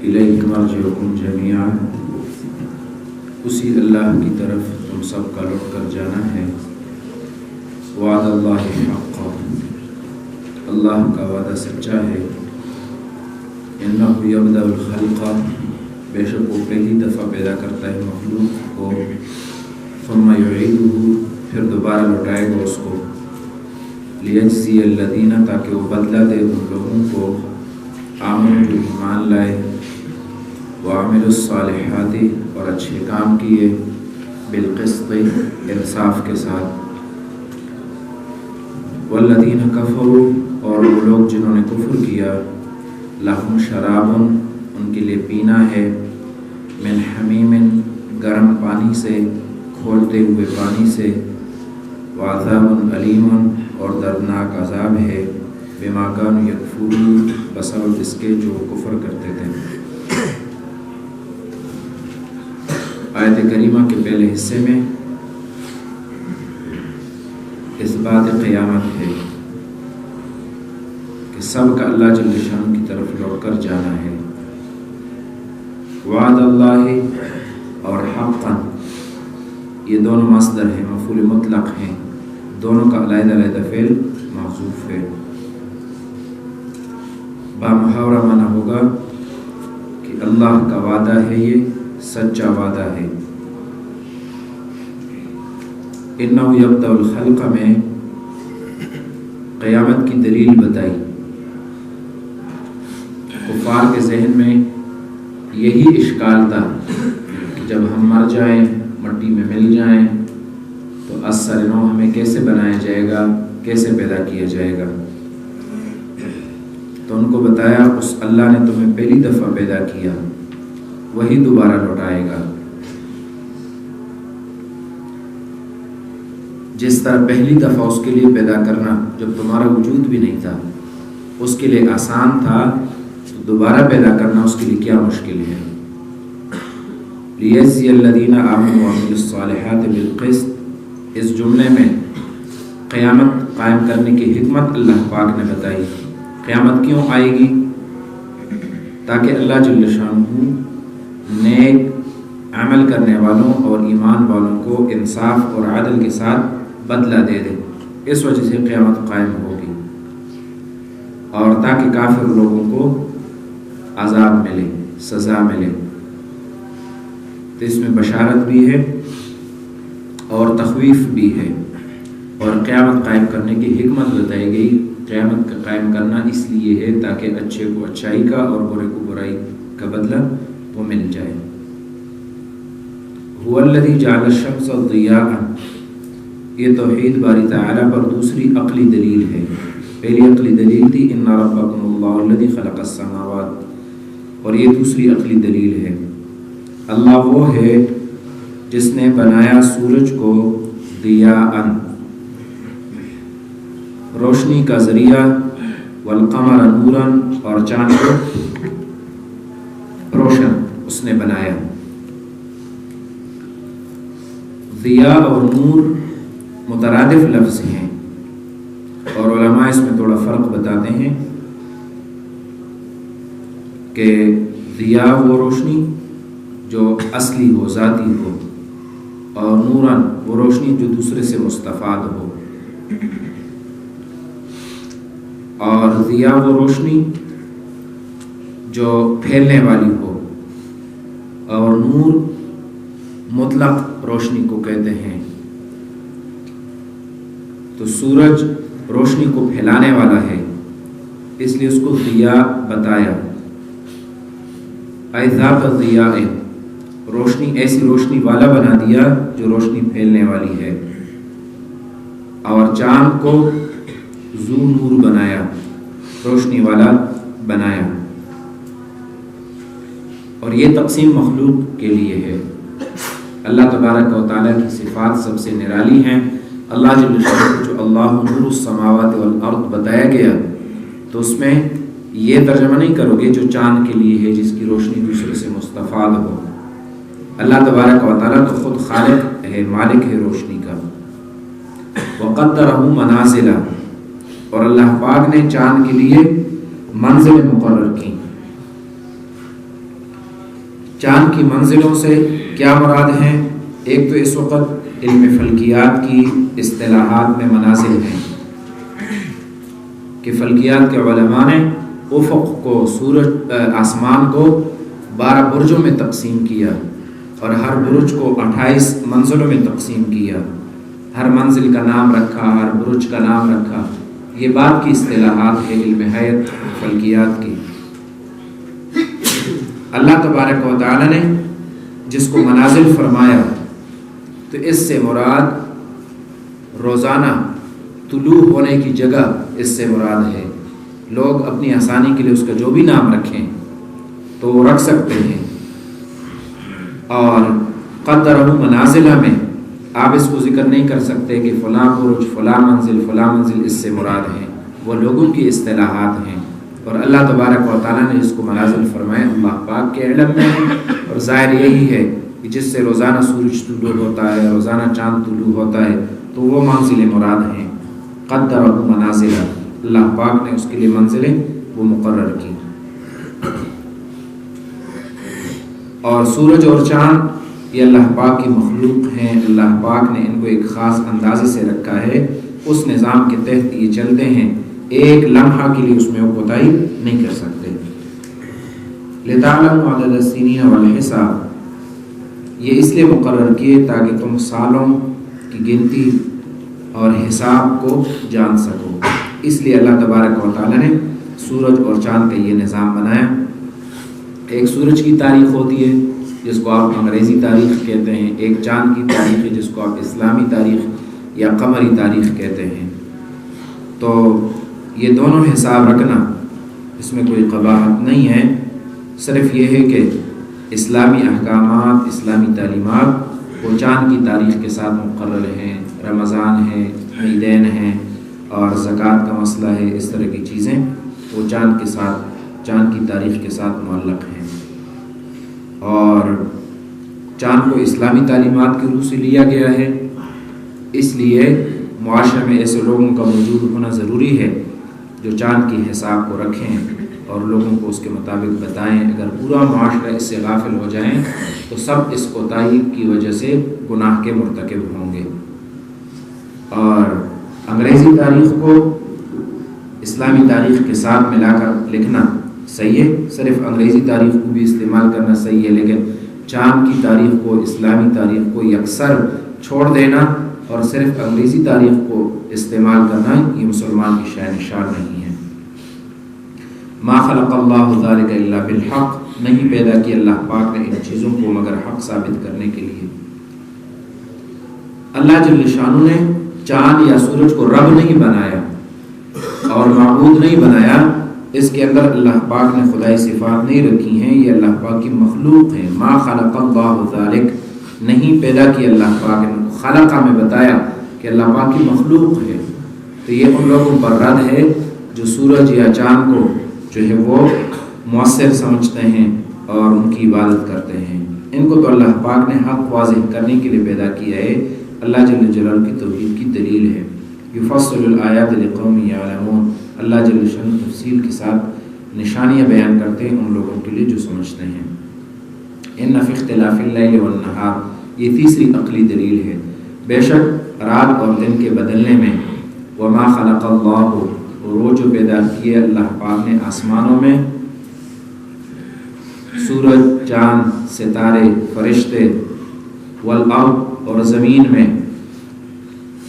الیہ مرجعکم جمیعا، اسی اللہ کی طرف تم سب کا لوٹ کر جانا ہے۔ وعد اللہ حقا، اللہ کا وعدہ سچا ہے۔ انہ یبدأ الخلق، بے شک وہ پہلی دفعہ پیدا کرتا ہے مخلوق کو، ثم یعیدہ، پھر دوبارہ لوٹائے گا اس کو، لیجزی الذین، تاکہ وہ بدلہ دے ان لوگوں کو آمنوا، جو ایمان لائے، وعملوا الصالحات، اور اچھے کام کیے، بالقسط، انصاف کے ساتھ۔ والذین کفروا، اور وہ لوگ جنہوں نے کفر کیا، لہم شراب، ان کے لیے پینا ہے، من حمیم، گرم پانی سے، کھولتے ہوئے پانی سے، وعذاب علیم، اور دردناک عذاب ہے، بما کانوا یکفرون، بسبب اس کے جو کفر کرتے تھے۔ آیت کریمہ کے پہلے حصے میں اس بات قیامت ہے کہ سب کا اللہ جل شانہ کی طرف لوٹ کر جانا ہے۔ وعد اللہ اور حقا، یہ دونوں مصدر ہیں، مفعول مطلق ہیں، دونوں کا علیحدہ علیحدہ فعل محذوف ہے۔ بامحاورہ معنی ہوگا کہ اللہ کا وعدہ ہے، یہ سچا وعدہ ہے۔ انہ یبدأ الخلق میں قیامت کی دلیل بتائی۔ کفار کے ذہن میں یہی اشکال تھا کہ جب ہم مر جائیں، مٹی میں مل جائیں، تو اثر نو ہمیں کیسے بنایا جائے گا، کیسے پیدا کیا جائے گا؟ تو ان کو بتایا اس اللہ نے تمہیں پہلی دفعہ پیدا کیا، وہی دوبارہ لوٹائے گا۔ جس طرح پہلی دفعہ اس کے لیے پیدا کرنا، جب تمہارا وجود بھی نہیں تھا، اس کے لیے آسان تھا، تو دوبارہ پیدا کرنا اس کے لیے کیا مشکل ہے۔ لیجزی الذین آمنوا وعملوا الصالحات بالقسط، اس جملے میں قیامت قائم کرنے کی حکمت اللہ پاک نے بتائی۔ قیامت کیوں آئے گی؟ تاکہ اللہ جل شانہ نیک عمل کرنے والوں اور ایمان والوں کو انصاف اور عدل کے ساتھ بدلہ دے دے، اس وجہ سے قیامت قائم ہوگی، اور تاکہ کافر لوگوں کو عذاب ملے، سزا ملے۔ تو اس میں بشارت بھی ہے اور تخویف بھی ہے، اور قیامت قائم کرنے کی حکمت بتائی گئی۔ قیامت کا قائم کرنا اس لیے ہے تاکہ اچھے کو اچھائی کا اور برے کو برائی کا بدلہ وہ مل جائے۔ هو الذی جعل الشمس ضیاء، یہ توحید باری تعالیٰ پر دوسری عقلی دلیل ہے۔ پہلی عقلی دلیل تھی ان ربکم اللہ الذی خلق السماوات، اور یہ دوسری عقلی دلیل ہے۔ اللہ وہ ہے جس نے بنایا سورج کو ضیاء، روشنی کا ذریعہ، والقمر نورا، اور چاند کو روشن اس نے بنایا۔ ضیاء اور نور مترادف لفظ ہیں، اور علماء اس میں تھوڑا فرق بتاتے ہیں کہ ضیاء وہ روشنی جو اصلی ہو، ذاتی ہو، اور نوراً وہ روشنی جو دوسرے سے مستفاد ہو، اور ضیاء وہ روشنی جو پھیلنے والی ہو، اور نور مطلق روشنی کو کہتے ہیں۔ تو سورج روشنی کو پھیلانے والا ہے، اس لیے اس کو ضیاء بتایا۔ اے ذات ضیاء، روشنی ایسی روشنی والا بنا دیا جو روشنی پھیلنے والی ہے۔ اور چاند کو ذو نور بنایا، روشنی والا بنایا۔ اور یہ تقسیم مخلوق کے لیے ہے۔ اللہ تبارک و تعالیٰ کی صفات سب سے نرالی ہیں، اللہ جل شانہ جو اللہ نور السماوات والارض بتایا گیا تو اس میں یہ ترجمہ نہیں کرو گے جو چاند کے لیے ہے جس کی روشنی دوسرے سے مستفاد ہو۔ اللہ تبارک و تعالیٰ تو خود خالق ہے، مالک ہے روشنی کا۔ وقدرہ منازل، اور اللہ پاک نے چاند کے لیے منزل مقرر کی۔ چاند کی منزلوں سے کیا مراد ہیں؟ ایک تو اس وقت علم فلکیات کی اصطلاحات میں منازل ہیں کہ فلکیات کے علماء نے افق کو، سورج آسمان کو 12 برجوں میں تقسیم کیا اور ہر برج کو 28 منزلوں میں تقسیم کیا، ہر منزل کا نام رکھا، ہر برج کا نام رکھا۔ یہ بات کی اصطلاحات ہے علم حیات فلکیات کی۔ اللہ تبارک و تعالی نے جس کو منازل فرمایا تو اس سے مراد روزانہ طلوع ہونے کی جگہ اس سے مراد ہے۔ لوگ اپنی آسانی کے لیے اس کا جو بھی نام رکھیں تو وہ رکھ سکتے ہیں، اور قدرہ منازلہ میں آپ اس کو ذکر نہیں کر سکتے کہ فلاں برج، فلاں منزل اس سے مراد ہیں، وہ لوگوں کی اصطلاحات ہیں۔ اور اللہ تبارک و تعالیٰ نے جس کو منازل فرمائے اللہ پاک کے علم میں ہے، اور ظاہر یہی ہے کہ جس سے روزانہ سورج طلوع ہوتا ہے، روزانہ چاند طلوع ہوتا ہے، تو وہ منزل مراد ہیں۔ قدرہ منازل، اللہ پاک نے اس کے لیے منزلیں وہ مقرر کی۔ اور سورج اور چاند یہ اللہ پاک کی مخلوق ہیں، اللہ پاک نے ان کو ایک خاص اندازے سے رکھا ہے، اس نظام کے تحت یہ چلتے ہیں، ایک لمحہ کے لیے اس میں وہ کوتاہی نہیں کر سکتے۔ لِتَعْلَمُوا عَدَدَ السِّنِينَ وَالْحِسَابَ، یہ اس لیے مقرر کیے تاکہ تم سالوں کی گنتی اور حساب کو جان سکو۔ اس لیے اللہ تبارک و تعالیٰ نے سورج اور چاند کا یہ نظام بنایا۔ ایک سورج کی تاریخ ہوتی ہے جس کو آپ انگریزی تاریخ کہتے ہیں، ایک چاند کی تاریخ ہے جس کو آپ اسلامی تاریخ یا قمری تاریخ کہتے ہیں۔ تو یہ دونوں حساب رکھنا اس میں کوئی قباحت نہیں ہے، صرف یہ ہے کہ اسلامی احکامات، اسلامی تعلیمات وہ چاند کی تاریخ کے ساتھ مقرر ہیں، رمضان ہے، عیدین ہیں اور زکوٰۃ کا مسئلہ ہے، اس طرح کی چیزیں وہ چاند کے ساتھ، چاند کی تاریخ کے ساتھ معلق ہیں۔ اور چاند کو اسلامی تعلیمات کی روح سے لیا گیا ہے، اس لیے معاشرے میں ایسے لوگوں کا موجود ہونا ضروری ہے جو چاند کی حساب کو رکھیں اور لوگوں کو اس کے مطابق بتائیں۔ اگر پورا معاشرہ اس سے غافل ہو جائیں تو سب اس کوتاہی کی وجہ سے گناہ کے مرتکب ہوں گے۔ اور انگریزی تاریخ کو اسلامی تاریخ کے ساتھ ملا کر لکھنا صحیح ہے، صرف انگریزی تاریخ کو بھی استعمال کرنا صحیح ہے، لیکن چاند کی تاریخ کو، اسلامی تاریخ کو یکسر چھوڑ دینا اور صرف انگریزی تاریخ کو استعمال کرنا یہ مسلمان کی شان نشان نہیں ہے۔ ما خلق اللہ ذلک الا بالحق، نہیں پیدا کیا اللہ پاک نے ان چیزوں کو مگر حق ثابت کرنے کے لیے۔ اللہ جل شانہ نے چاند یا سورج کو رب نہیں بنایا اور معبود نہیں بنایا، اس کے اندر اللہ پاک نے خدائی صفات نہیں رکھی ہیں، یہ اللہ پاک کی مخلوق ہیں۔ ما خلق اللہ ذلک، نہیں پیدا کیا اللہ پاک نے، خلقہ میں بتایا کہ اللہ پاک کی مخلوق ہے۔ تو یہ ان لوگوں پر رد ہے جو سورج یا چاند کو جو ہے وہ مؤثر سمجھتے ہیں اور ان کی عبادت کرتے ہیں۔ ان کو تو اللہ پاک نے حق واضح کرنے کے لیے پیدا کیا ہے، اللہ جل جلالہ کی توحید کی دلیل ہے۔ یفصل الآیات لقوم یعلمون، اللہ جل شانہ تفصیل کے ساتھ نشانیاں بیان کرتے ہیں ان لوگوں کے لیے جو سمجھتے ہیں۔ ان فی اختلاف اللیل والنہار، یہ تیسری عقلی دلیل ہے، بے شک رات اور دن کے بدلنے میں، وما خلق اللہ، اور وہ جو پیدا کیے اللہ پاک نے آسمانوں میں، سورج، چاند، ستارے، فرشتے، والارض، اور زمین میں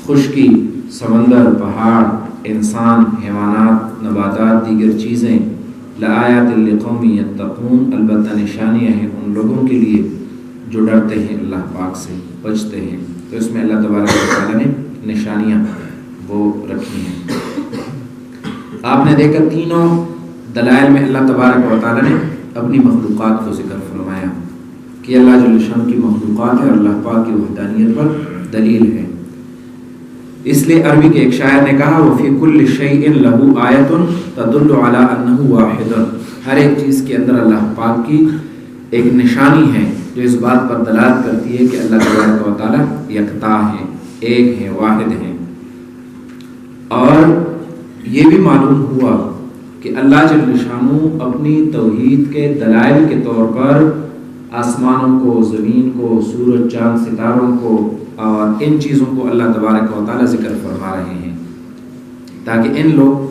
خشکی، سمندر، پہاڑ، انسان، حیوانات، نباتات، دیگر چیزیں، لآیات لقوم یتقون، البتہ نشانیاں ہیں ان لوگوں کے لیے جو ڈرتے ہیں اللہ پاک سے، بچتے ہیں۔ تو اس میں اللہ تبارک و تعالیٰ نے نشانیاں وہ رکھی ہیں۔ آپ نے دیکھا تینوں دلائل میں اللہ تبارک و تعالیٰ نے اپنی مخلوقات کو ذکر فرمایا کہ اللہ جل شانہ کی مخلوقات ہے اور اللہ پاک کی وحدانیت پر دلیل ہے۔ اس لیے عربی کے ایک شاعر نے کہا وفی کل شیء لہ آیۃ تدل علی انہ واحد، ہر ایک چیز کے اندر اللہ پاک کی ایک نشانی ہے جو اس بات پر دلالت کرتی ہے کہ اللہ تبارک و تعالی یکتا ہے، ایک ہے، واحد ہے۔ اور یہ بھی معلوم ہوا کہ اللہ جل شانہ اپنی توحید کے دلائل کے طور پر آسمانوں کو، زمین کو، سورج، چاند، ستاروں کو اور ان چیزوں کو اللہ تبارک و تعالی ذکر فرما رہے ہیں، تاکہ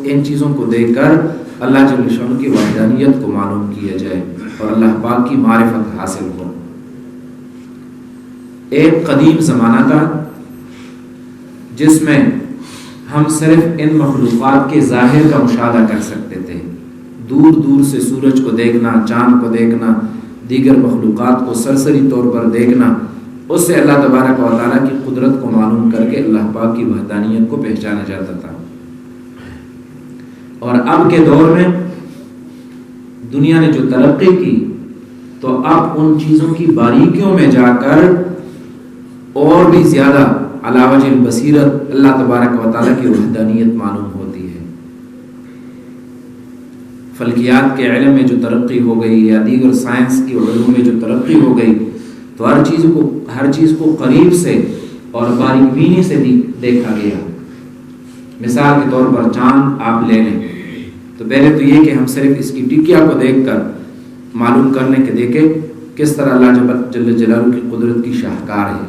ان چیزوں کو دیکھ کر اللہ جل شانہ کی وحدانیت کو معلوم کیا جائے اور اللہ پاک کی معرفت حاصل ہو۔ ایک قدیم زمانہ تھا جس میں ہم صرف ان مخلوقات کے ظاہر کا مشاہدہ کر سکتے تھے، دور دور سے سورج کو دیکھنا، چاند کو دیکھنا، دیگر مخلوقات کو سرسری طور پر دیکھنا، اس سے اللہ تبارک و تعالیٰ کی قدرت کو معلوم کر کے اللہ پاک کی وحدانیت کو پہچانا جاتا تھا۔ اور اب کے دور میں دنیا نے جو ترقی کی تو اب ان چیزوں کی باریکیوں میں جا کر اور بھی زیادہ علی وجہ البصیرت اللہ تبارک و تعالیٰ کی وحدانیت معلوم ہوتی ہے۔ فلکیات کے علم میں جو ترقی ہو گئی یا دیگر سائنس کی علوم میں جو ترقی ہو گئی تو ہر چیز کو قریب سے اور باریک بینی سے دیکھا گیا۔ مثال کے طور پر چاند آپ لے لیں تو پہلے تو یہ کہ ہم صرف اس کی ٹکیا کو دیکھ کر معلوم کر لیں کہ دیکھیں کس طرح اللہ جل جلالہ کی قدرت کی شاہکار ہے،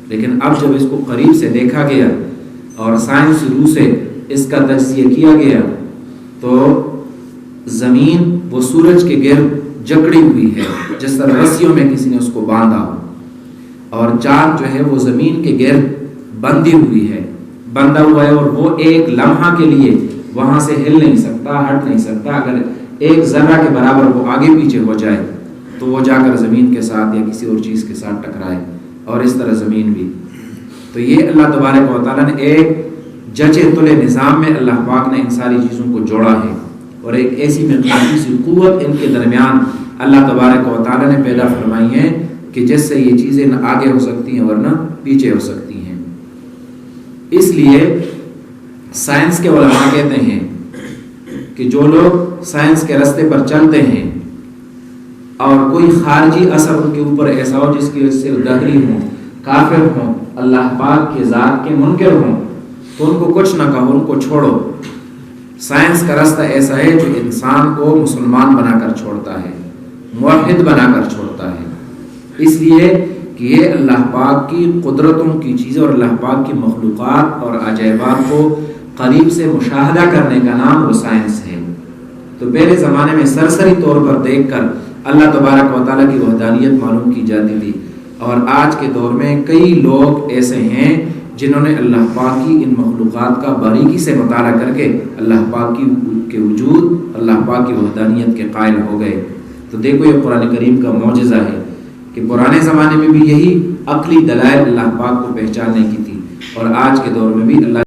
لیکن اب جب اس کو قریب سے دیکھا گیا اور سائنس روح سے اس کا تجزیہ کیا گیا تو زمین وہ سورج کے گرد جکڑی ہوئی ہے جس طرح رسیوں میں کسی نے اس کو باندھا ہو، اور چاند جو ہے وہ زمین کے گرد بندھی ہوئی ہے، بندھا ہوا ہے، اور وہ ایک لمحہ کے لیے وہاں سے ہل نہیں سکتا، ہٹ نہیں سکتا۔ اگر ایک ذرہ کے برابر وہ آگے پیچھے ہو جائے تو وہ جا کر زمین کے ساتھ یا کسی اور چیز کے ساتھ ٹکرائے، اور اس طرح زمین بھی۔ تو یہ اللہ تبارک و تعالیٰ نے ایک جچے تلے نظام میں اللہ پاک نے ان ساری چیزوں کو جوڑا ہے، اور ایک ایسی مقناطیسی قوت ان کے درمیان اللہ تبارک و تعالیٰ نے پیدا فرمائی ہے کہ جس سے یہ چیزیں نہ آگے ہو سکتی ہیں ورنہ پیچھے ہو سکتی ہیں۔ اس لیے سائنس کے علماء کہتے ہیں کہ جو لوگ سائنس کے راستے پر چلتے ہیں اور کوئی خارجی اثر ان کے اوپر ایسا ہو جس کی وجہ سے دہری ہوں، کافر ہوں، اللہ پاک کے ذات کے منکر ہوں، تو ان کو کچھ نہ کہو، ان کو چھوڑو۔ سائنس کا راستہ ایسا ہے جو انسان کو مسلمان بنا کر چھوڑتا ہے، موحد بنا کر چھوڑتا ہے، اس لیے کہ یہ اللہ پاک کی قدرتوں کی چیزیں اور اللہ پاک کی مخلوقات اور عجائبات کو قریب سے مشاہدہ کرنے کا نام وہ سائنس ہے۔ تو پہلے زمانے میں سرسری طور پر دیکھ کر اللہ تبارک و تعالیٰ کی وحدانیت معلوم کی جاتی تھی، اور آج کے دور میں کئی لوگ ایسے ہیں جنہوں نے اللہ پاک کی ان مخلوقات کا باریکی سے مطالعہ کر کے اللہ پاک کے وجود، اللہ پاک کی وحدانیت کے قائل ہو گئے۔ تو دیکھو یہ قرآن کریم کا معجزہ ہے کہ پرانے زمانے میں بھی یہی عقلی دلائل اللہ پاک کو پہچاننے کی تھی، اور آج کے دور میں بھی اللہ